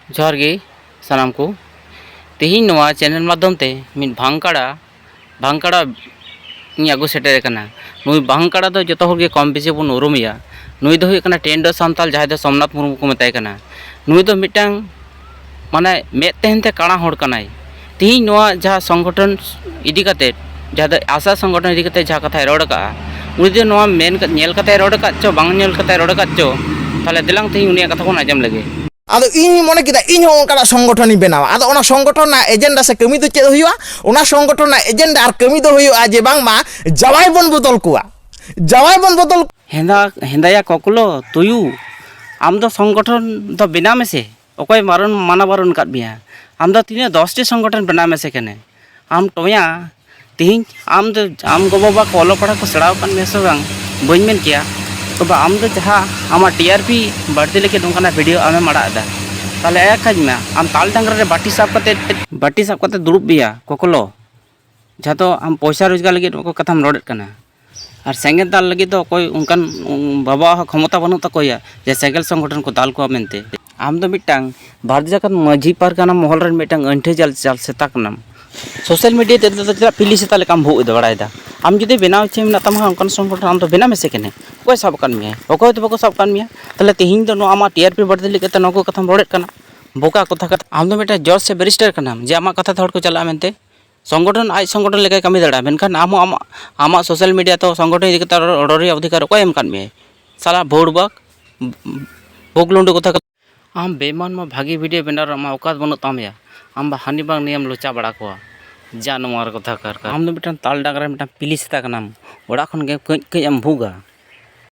जोहार गे सानाम को तेहिं नोआ चैनल माध्यम ते मिन भांगकाड़ा इन आगु सेटेर कना नुई भांगकाड़ा दो जतो होगे कम बेसी बन उरुमिया नुई दो हुई कना टेंडर सान्ताल जहां दो सोमनाथ मुर्मू को मेताय कना नुई दो मिटांग माने मेद तेहनते काणा होड़ कनाय तेहिं नोआ जहां संगठन इदी कते जहां दो आशा संगठन इदी कते जहां कथा रोड का उनी दो नोआ मेन नेल कते रोड का चो बांग नेल कते रोड का चो ताले दिलांग तेहिं उनी कथा को आजम लगे आदो इन मने किदा इन हो ओनका संगठन बनावा आदो ओना संगठन ना एजेंडा से कमी दो चेद हुआ ओना संगठन ना एजेंडा और कमी दो हुआ जे बांग मा जवाई बन बदल हेंदा हेंदाया कोकुलो तुयु आम दो संगठन दो बिना में से ओकोय मारन माना बारन काट बिया आम दो तीने 10 टी संगठन बना में से कने आम टोया तिहिं आम दो आम गो बाबा को ओलो पढ़ा को सड़ाव कान में से बांग बइन मेन किया तो आम दो जहाँ आम टीआरपी बढ़ती लेके नोंकाना वीडियो आमे माड़ा ताले खाज में आम ताल डांगरा रे बाटी साब कते दुड़ुब बिया कोकलो जहाँ तो आम पैसा रोजगार लगे को कथाम रोड कना और सेंगल दाल लगे तो कोई उनकान बाबा क्षमता बनू तकोया जे सेंगल संगठन को दाल को मेनते आम दो मिटांग भारत जाकत माझी पारगाना महल रे मिटांग अंठे जाल सेता कनाम सोशल मीडिया ते तो पिली सेता लेकाम भू इद बड़ायदा आम जुदि बनाव इच्छा मेना तमा उनकान संगठन आम तो बिना में से कने कोई सब कान मिया ओकोय तो बको सब कान मिया तले तिहिं दो नो आमा टीआरपी बढ़ते लेके त नको कथाम रोड कना बोका कथा कथा आम दो मिटा जज से बैरिस्टर कनाम जे आमा कथा थोड़ को चला मेनते संगठन आज संगठन लेके कमी दड़ा मेनखान आम आमा सोशल मीडिया तो संगठन इदी कता ऑर्डर अधिकार कोई एम कान मिया साला भोड़ बक बोगलुंड कथा आम बेमान मा भागी वीडियो बनार आमा औकात बनु तामया आम हानि बांग नियम लोचा बड़ा को जानवर कथा कर आम दो मिटान ताल डांगरा मिटान पिली सेता कनाम ओड़ा खन गे कई कई आम भूगा